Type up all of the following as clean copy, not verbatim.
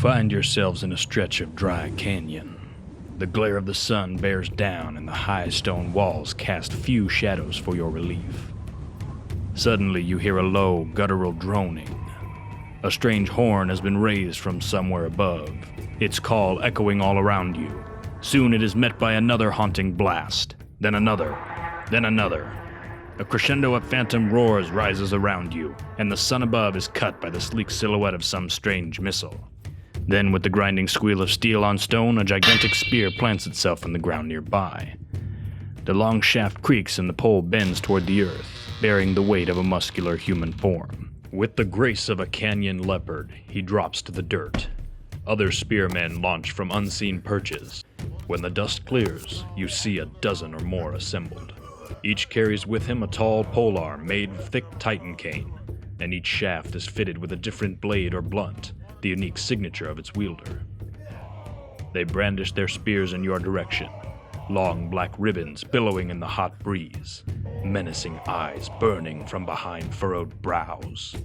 find yourselves in a stretch of dry canyon. The glare of the sun bears down and the high stone walls cast few shadows for your relief. Suddenly you hear a low, guttural droning. A strange horn has been raised from somewhere above, its call echoing all around you. Soon it is met by another haunting blast, then another, then another. A crescendo of phantom roars rises around you, and the sun above is cut by the sleek silhouette of some strange missile. Then, with the grinding squeal of steel on stone, a gigantic spear plants itself in the ground nearby. The long shaft creaks and the pole bends toward the earth, bearing the weight of a muscular human form. With the grace of a canyon leopard, he drops to the dirt. Other spearmen launch from unseen perches. When the dust clears, you see a dozen or more assembled. Each carries with him a tall polearm made of thick titan cane, and each shaft is fitted with a different blade or blunt, the unique signature of its wielder. They brandish their spears in your direction, long black ribbons billowing in the hot breeze, menacing eyes burning from behind furrowed brows.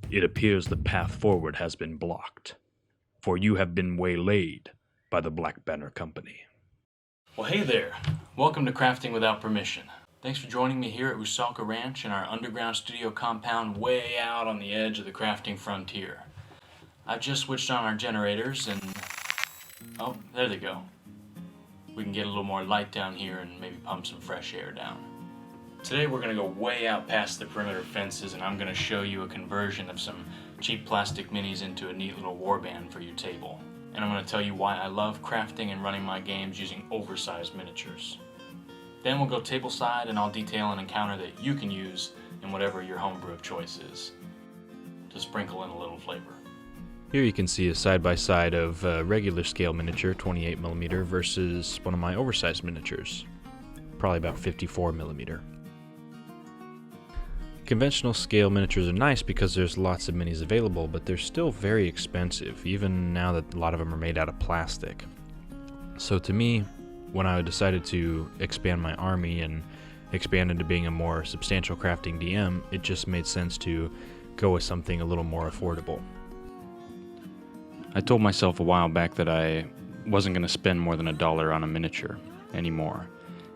It appears the path forward has been blocked, for you have been waylaid by the Blackbanner Company. Well, hey there. Welcome to Crafting Without Permission. Thanks for joining me here at Usalka Ranch in our underground studio compound way out on the edge of the crafting frontier. I've just switched on our generators and... oh, there they go. We can get a little more light down here and maybe pump some fresh air down. Today we're going to go way out past the perimeter fences and I'm going to show you a conversion of some cheap plastic minis into a neat little warband for your table. And I'm going to tell you why I love crafting and running my games using oversized miniatures. Then we'll go tableside and I'll detail an encounter that you can use in whatever your homebrew of choice is, to sprinkle in a little flavor. Here you can see a side-by-side of a regular scale miniature, 28mm, versus one of my oversized miniatures, probably about 54mm. Conventional scale miniatures are nice because there's lots of minis available, but they're still very expensive, even now that a lot of them are made out of plastic. So to me, when I decided to expand my army and expand into being a more substantial crafting DM, it just made sense to go with something a little more affordable. I told myself a while back that I wasn't going to spend more than $1 on a miniature anymore.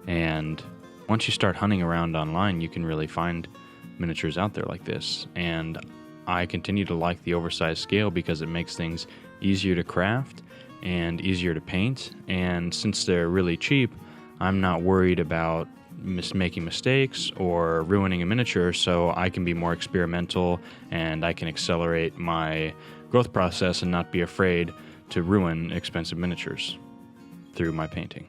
And once you start hunting around online, you can really find miniatures out there like this. And I continue to like the oversized scale because it makes things easier to craft and easier to paint. And since they're really cheap, I'm not worried about making mistakes or ruining a miniature, so I can be more experimental and I can accelerate my growth process and not be afraid to ruin expensive miniatures through my painting.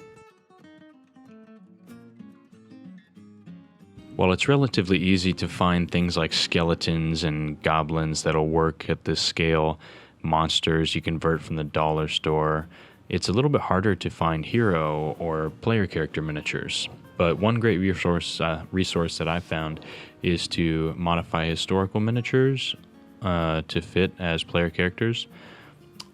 While it's relatively easy to find things like skeletons and goblins that'll work at this scale, monsters you convert from the dollar store, it's a little bit harder to find hero or player character miniatures. But one great resource that I've found is to modify historical miniatures to fit as player characters,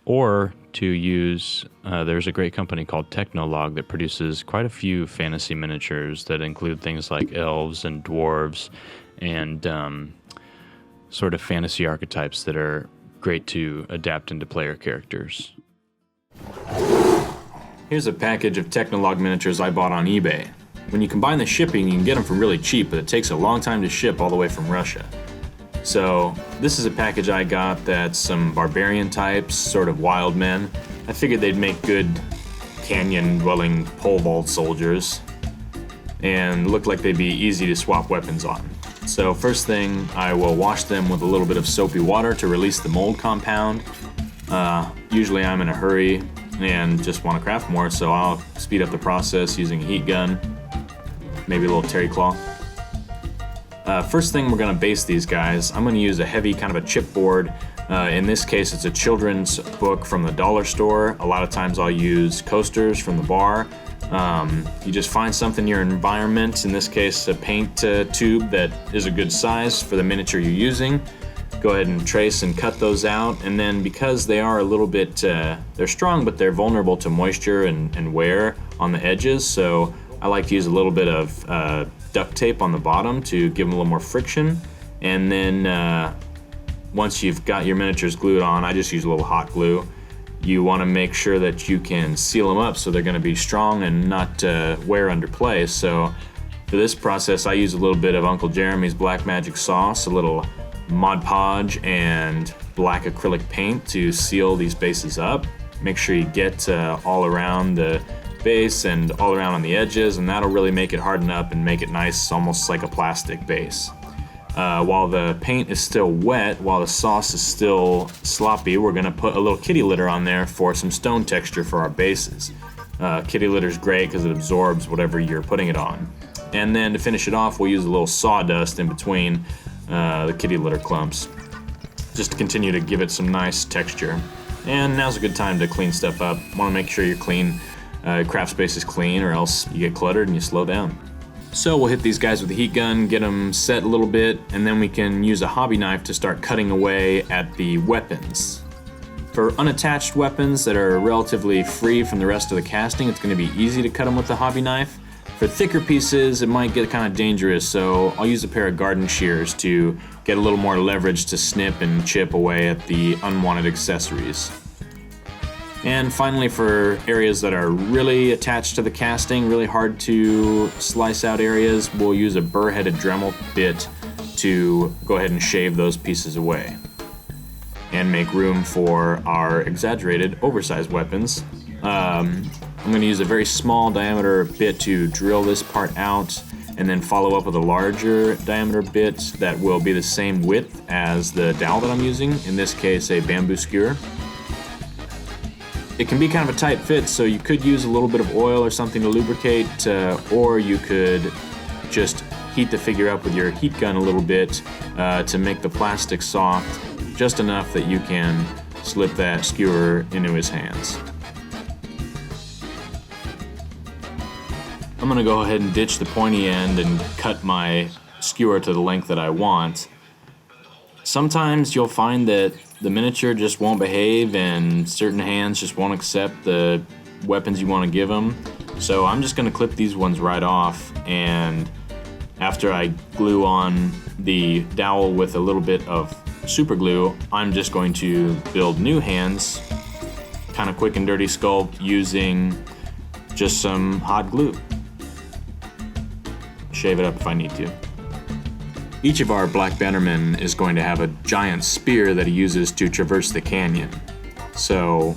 or to use, there's a great company called Technolog that produces quite a few fantasy miniatures that include things like elves and dwarves and sort of fantasy archetypes that are great to adapt into player characters. Here's a package of Technolog miniatures I bought on eBay. When you combine the shipping, you can get them for really cheap, but it takes a long time to ship all the way from Russia. So this is a package I got that's some barbarian types, sort of wild men. I figured they'd make good canyon-dwelling pole vault soldiers and look like they'd be easy to swap weapons on. So first thing, I will wash them with a little bit of soapy water to release the mold compound. Usually I'm in a hurry and just want to craft more, so I'll speed up the process using a heat gun, maybe a little terry claw. First thing, we're going to base these guys. I'm going to use a heavy kind of a chipboard. In this case, it's a children's book from the dollar store. A lot of times I'll use coasters from the bar. You just find something in your environment, in this case a paint tube that is a good size for the miniature you're using. Go ahead and trace and cut those out, and then because they are a little bit, they're strong but they're vulnerable to moisture and wear on the edges, so I like to use a little bit of duct tape on the bottom to give them a little more friction. And then once you've got your miniatures glued on, I just use a little hot glue, you want to make sure that you can seal them up so they're going to be strong and not wear under play. So for this process, I use a little bit of Uncle Jeremy's Black Magic sauce, a little Mod Podge, and black acrylic paint to seal these bases up. Make sure you get all around the base and all around on the edges, and that'll really make it harden up and make it nice, almost like a plastic base. While the paint is still wet, while the sauce is still sloppy, we're gonna put a little kitty litter on there for some stone texture for our bases. Kitty litter is great because it absorbs whatever you're putting it on. And then to finish it off, we'll use a little sawdust in between the kitty litter clumps, just to continue to give it some nice texture. And now's a good time to clean stuff up. Want to make sure you're clean, craft space is clean, or else you get cluttered and you slow down. So we'll hit these guys with a heat gun, get them set a little bit, and then we can use a hobby knife to start cutting away at the weapons. For unattached weapons that are relatively free from the rest of the casting, it's going to be easy to cut them with the hobby knife. For thicker pieces, it might get kind of dangerous, so I'll use a pair of garden shears to get a little more leverage to snip and chip away at the unwanted accessories. And finally, for areas that are really attached to the casting, really hard to slice out areas, we'll use a burr-headed Dremel bit to go ahead and shave those pieces away and make room for our exaggerated, oversized weapons. I'm going to use a very small diameter bit to drill this part out, and then follow up with a larger diameter bit that will be the same width as the dowel that I'm using, in this case a bamboo skewer. It can be kind of a tight fit, so you could use a little bit of oil or something to lubricate, or you could just heat the figure up with your heat gun a little bit to make the plastic soft, just enough that you can slip that skewer into his hands. I'm gonna go ahead and ditch the pointy end and cut my skewer to the length that I want. Sometimes you'll find that the miniature just won't behave and certain hands just won't accept the weapons you want to give them. So I'm just going to clip these ones right off, and after I glue on the dowel with a little bit of super glue, I'm just going to build new hands, kind of quick and dirty sculpt using just some hot glue. Shave it up if I need to. Each of our Black Bannermen is going to have a giant spear that he uses to traverse the canyon. So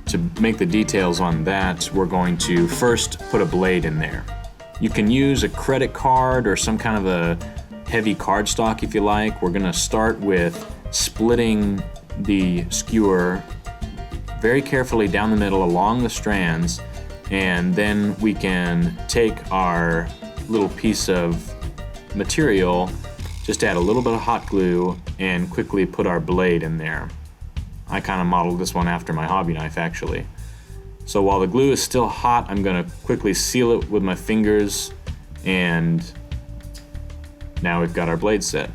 to make the details on that, we're going to first put a blade in there. You can use a credit card or some kind of a heavy cardstock if you like. We're going to start with splitting the skewer very carefully down the middle along the strands, and then we can take our little piece of material, just add a little bit of hot glue, and quickly put our blade in there. I kind of modeled this one after my hobby knife, actually. So while the glue is still hot, I'm going to quickly seal it with my fingers, and now we've got our blade set.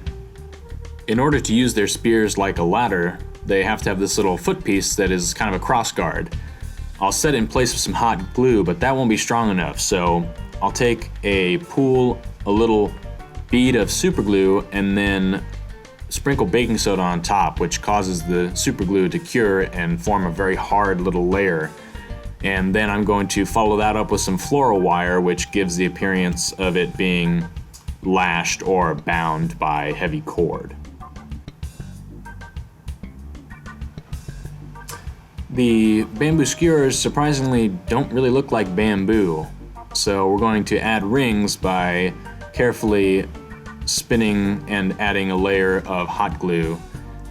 In order to use their spears like a ladder, they have to have this little foot piece that is kind of a cross guard. I'll set it in place with some hot glue, but that won't be strong enough, so I'll take a little bead of super glue and then sprinkle baking soda on top, which causes the super glue to cure and form a very hard little layer. And then I'm going to follow that up with some floral wire, which gives the appearance of it being lashed or bound by heavy cord. The bamboo skewers surprisingly don't really look like bamboo, so we're going to add rings by carefully spinning and adding a layer of hot glue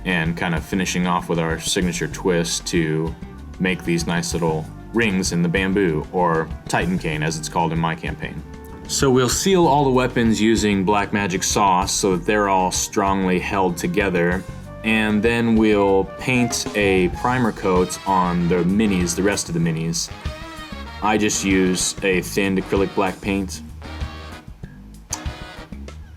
and kind of finishing off with our signature twist to make these nice little rings in the bamboo, or Titan cane as it's called in my campaign. So we'll seal all the weapons using black magic sauce so that they're all strongly held together, and then we'll paint a primer coat on the minis, the rest of the minis. I just use a thin acrylic black paint.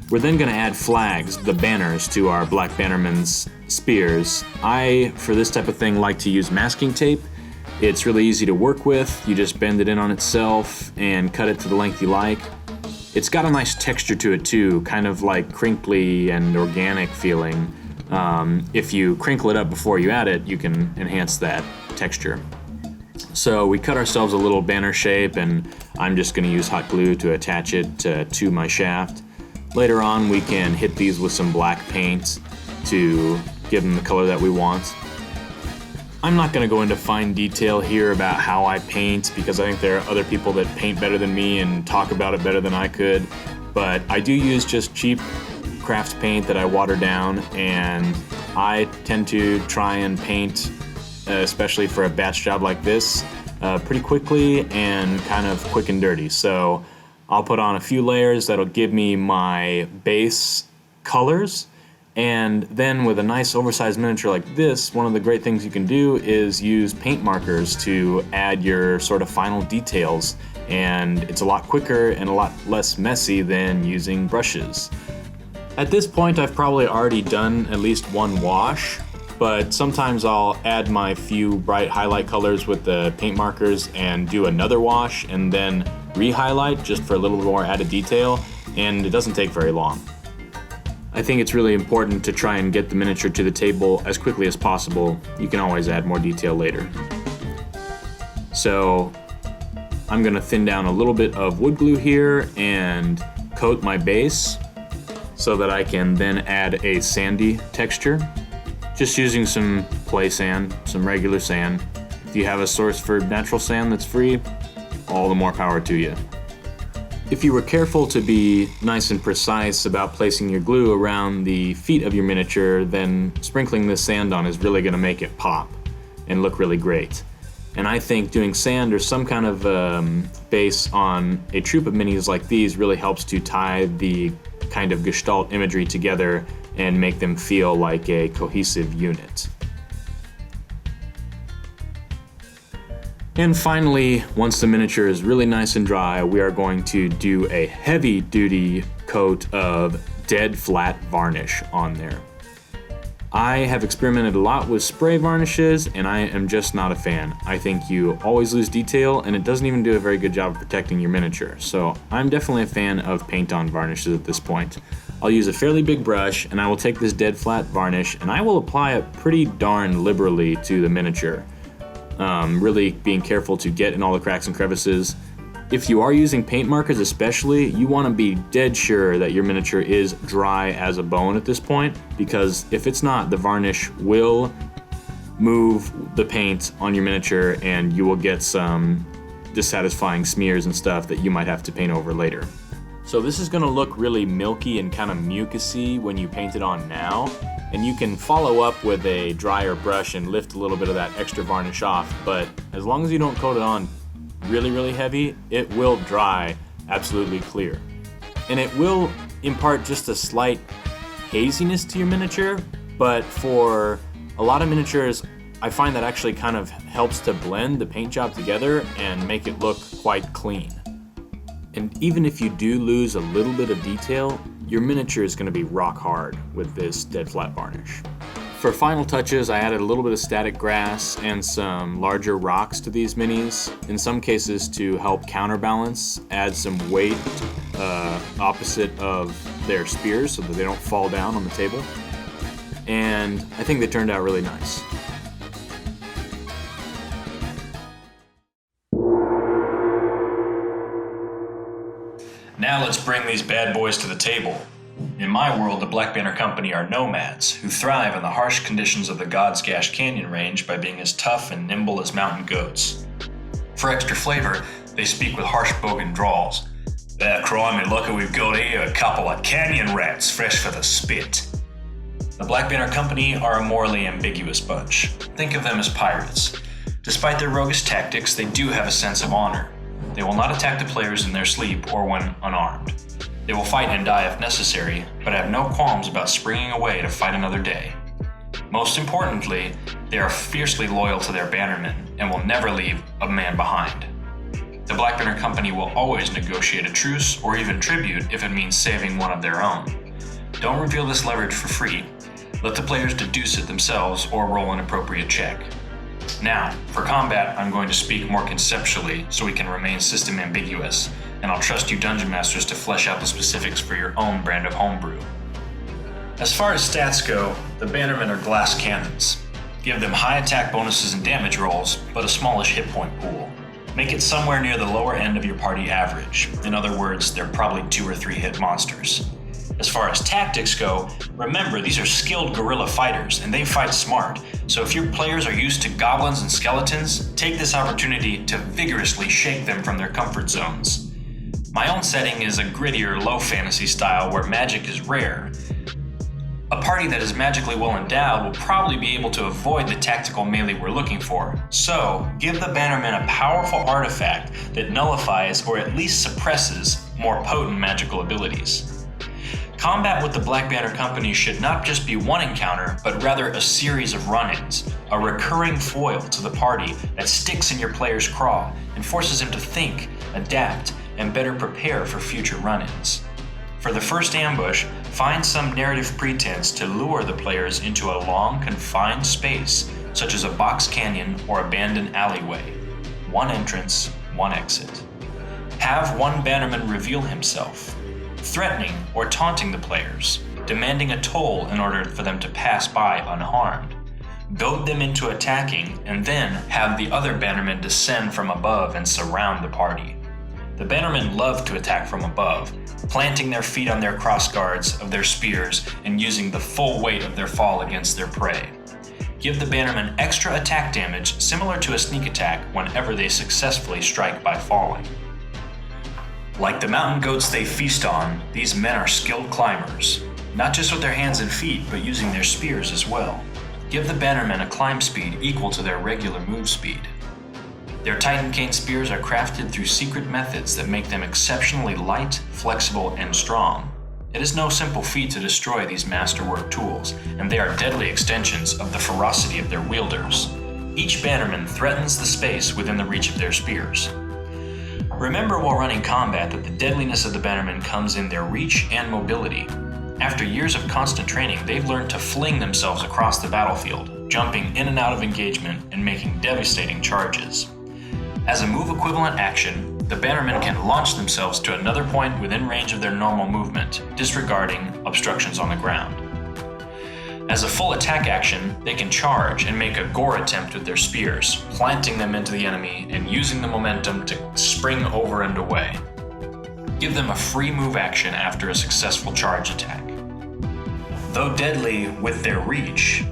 We're then going to add flags, the banners, to our Black Bannerman's spears. I, for this type of thing, like to use masking tape. It's really easy to work with. You just bend it in on itself and cut it to the length you like. It's got a nice texture to it too, kind of like crinkly and organic feeling. If you crinkle it up before you add it, you can enhance that texture. So we cut ourselves a little banner shape, and I'm just going to use hot glue to attach it to my shaft. Later on, we can hit these with some black paint to give them the color that we want. I'm not going to go into fine detail here about how I paint, because I think there are other people that paint better than me and talk about it better than I could. But I do use just cheap craft paint that I water down, and I tend to try and paint, especially for a batch job like this, pretty quickly and kind of quick and dirty. So I'll put on a few layers that'll give me my base colors, and then with a nice oversized miniature like this, one of the great things you can do is use paint markers to add your sort of final details, and it's a lot quicker and a lot less messy than using brushes. At this point, I've probably already done at least one wash, but sometimes I'll add my few bright highlight colors with the paint markers and do another wash and then re-highlight just for a little more added detail, and it doesn't take very long. I think it's really important to try and get the miniature to the table as quickly as possible. You can always add more detail later. So I'm gonna thin down a little bit of wood glue here and coat my base so that I can then add a sandy texture. Just using some play sand, some regular sand. If you have a source for natural sand that's free, all the more power to you. If you were careful to be nice and precise about placing your glue around the feet of your miniature, then sprinkling this sand on is really gonna make it pop and look really great. And I think doing sand or some kind of base on a troop of minis like these really helps to tie the kind of gestalt imagery together and make them feel like a cohesive unit. And finally, once the miniature is really nice and dry, we are going to do a heavy-duty coat of dead flat varnish on there. I have experimented a lot with spray varnishes, and I am just not a fan. I think you always lose detail, and it doesn't even do a very good job of protecting your miniature. So I'm definitely a fan of paint-on varnishes at this point. I'll use a fairly big brush, and I will take this dead flat varnish, and I will apply it pretty darn liberally to the miniature. Really being careful to get in all the cracks and crevices. If you are using paint markers especially, you want to be dead sure that your miniature is dry as a bone at this point, because if it's not, the varnish will move the paint on your miniature and you will get some dissatisfying smears and stuff that you might have to paint over later. So this is going to look really milky and kind of mucusy when you paint it on now, and you can follow up with a drier brush and lift a little bit of that extra varnish off, but as long as you don't coat it on really heavy, it will dry absolutely clear. And it will impart just a slight haziness to your miniature, but for a lot of miniatures, I find that actually kind of helps to blend the paint job together and make it look quite clean. And even if you do lose a little bit of detail, your miniature is going to be rock hard with this dead flat varnish. For final touches, I added a little bit of static grass and some larger rocks to these minis, in some cases to help counterbalance, add some weight opposite of their spears so that they don't fall down on the table. And I think they turned out really nice. Now let's bring these bad boys to the table. In my world, the Blackbanner Company are nomads who thrive in the harsh conditions of the God's Gash Canyon range by being as tough and nimble as mountain goats. For extra flavor, they speak with harsh bogan drawls. Crimey, look what we've got here, a couple of canyon rats fresh for the spit. The Blackbanner Company are a morally ambiguous bunch. Think of them as pirates. Despite their roguish tactics, they do have a sense of honor. They will not attack the players in their sleep or when unarmed. They will fight and die if necessary, but have no qualms about springing away to fight another day. Most importantly, they are fiercely loyal to their bannermen and will never leave a man behind. The Blackbanner Company will always negotiate a truce or even tribute if it means saving one of their own. Don't reveal this leverage for free. Let the players deduce it themselves or roll an appropriate check. Now, for combat, I'm going to speak more conceptually so we can remain system ambiguous, and I'll trust you Dungeon Masters to flesh out the specifics for your own brand of homebrew. As far as stats go, the Bannermen are glass cannons. Give them high attack bonuses and damage rolls, but a smallish hit point pool. Make it somewhere near the lower end of your party average. In other words, they're probably 2 or 3 hit monsters. As far as tactics go, remember these are skilled guerrilla fighters and they fight smart, so if your players are used to goblins and skeletons, take this opportunity to vigorously shake them from their comfort zones. My own setting is a grittier, low fantasy style where magic is rare. A party that is magically well endowed will probably be able to avoid the tactical melee we're looking for, so give the Bannermen a powerful artifact that nullifies or at least suppresses more potent magical abilities. Combat with the Blackbanner Company should not just be one encounter, but rather a series of run-ins, a recurring foil to the party that sticks in your player's craw and forces him to think, adapt, and better prepare for future run-ins. For the first ambush, find some narrative pretense to lure the players into a long, confined space, such as a box canyon or abandoned alleyway. One entrance, one exit. Have one Bannerman reveal himself, threatening or taunting the players, demanding a toll in order for them to pass by unharmed. Goad them into attacking, and then have the other Bannermen descend from above and surround the party. The Bannermen love to attack from above, planting their feet on their crossguards of their spears and using the full weight of their fall against their prey. Give the Bannermen extra attack damage similar to a sneak attack whenever they successfully strike by falling. Like the mountain goats they feast on, these men are skilled climbers, not just with their hands and feet, but using their spears as well. Give the Bannermen a climb speed equal to their regular move speed. Their Titan Cane spears are crafted through secret methods that make them exceptionally light, flexible, and strong. It is no simple feat to destroy these masterwork tools, and they are deadly extensions of the ferocity of their wielders. Each Bannerman threatens the space within the reach of their spears. Remember while running combat that the deadliness of the Bannermen comes in their reach and mobility. After years of constant training, they've learned to fling themselves across the battlefield, jumping in and out of engagement and making devastating charges. As a move equivalent action, the Bannermen can launch themselves to another point within range of their normal movement, disregarding obstructions on the ground. As a full attack action, they can charge and make a gore attempt with their spears, planting them into the enemy and using the momentum to spring over and away. Give them a free move action after a successful charge attack. Though deadly with their reach,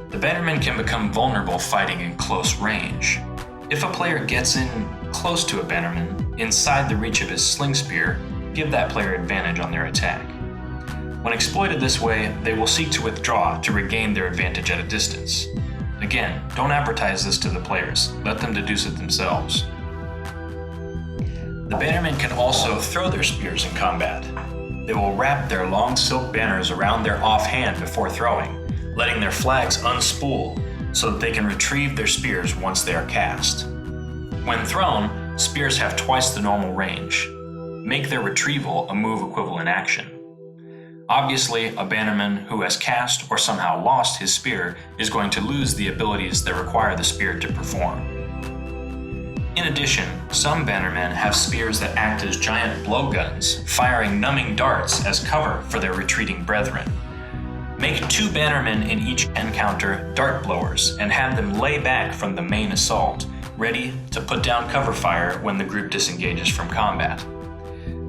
the Bannermen can become vulnerable fighting in close range. If a player gets in close to a Bannerman, inside the reach of his sling spear, give that player advantage on their attack. When exploited this way, they will seek to withdraw to regain their advantage at a distance. Again, don't advertise this to the players, let them deduce it themselves. The Bannermen can also throw their spears in combat. They will wrap their long silk banners around their offhand before throwing, letting their flags unspool so that they can retrieve their spears once they are cast. When thrown, spears have twice the normal range. Make their retrieval a move equivalent action. Obviously, a Bannerman who has cast or somehow lost his spear is going to lose the abilities that require the spear to perform. In addition, some Bannermen have spears that act as giant blowguns, firing numbing darts as cover for their retreating brethren. Make 2 Bannermen in each encounter dart blowers and have them lay back from the main assault, ready to put down cover fire when the group disengages from combat.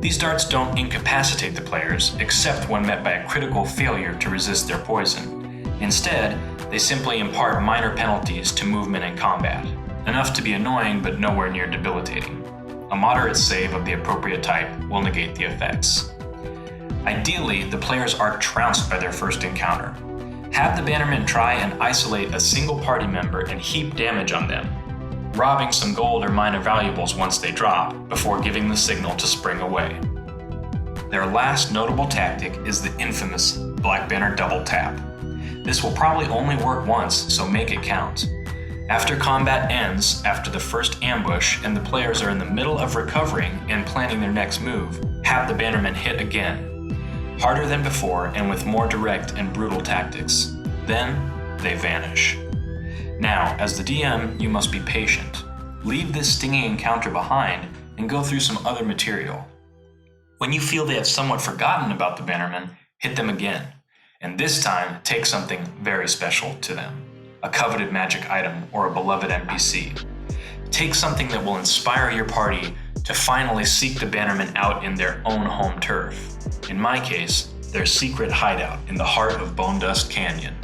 These darts don't incapacitate the players, except when met by a critical failure to resist their poison. Instead, they simply impart minor penalties to movement and combat, enough to be annoying but nowhere near debilitating. A moderate save of the appropriate type will negate the effects. Ideally, the players are trounced by their first encounter. Have the Bannermen try and isolate a single party member and heap damage on them, robbing some gold or minor valuables once they drop, before giving the signal to spring away. Their last notable tactic is the infamous Blackbanner double tap. This will probably only work once, so make it count. After combat ends, after the first ambush, and the players are in the middle of recovering and planning their next move, have the Bannermen hit again. Harder than before and with more direct and brutal tactics. Then, they vanish. Now, as the DM, you must be patient. Leave this stinging encounter behind and go through some other material. When you feel they have somewhat forgotten about the Bannermen, hit them again. And this time, take something very special to them. A coveted magic item or a beloved NPC. Take something that will inspire your party to finally seek the Bannermen out in their own home turf. In my case, their secret hideout in the heart of Bone Dust Canyon.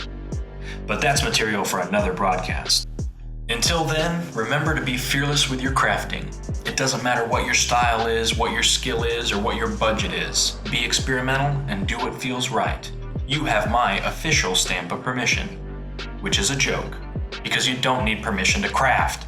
But that's material for another broadcast. Until then, remember to be fearless with your crafting. It doesn't matter what your style is, what your skill is, or what your budget is. Be experimental and do what feels right. You have my official stamp of permission, which is a joke, because you don't need permission to craft.